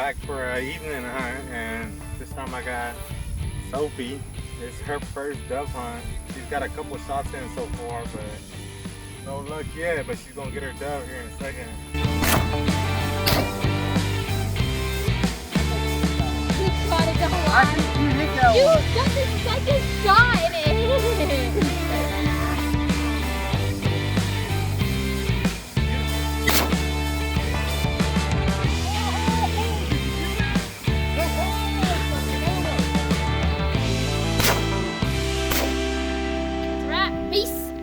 back for an evening hunt, and this time I got Sophie. It's her first dove hunt. She's got a couple shots in so far, but no luck yet. But she's gonna get her dove here in a second. You got the second shot in it.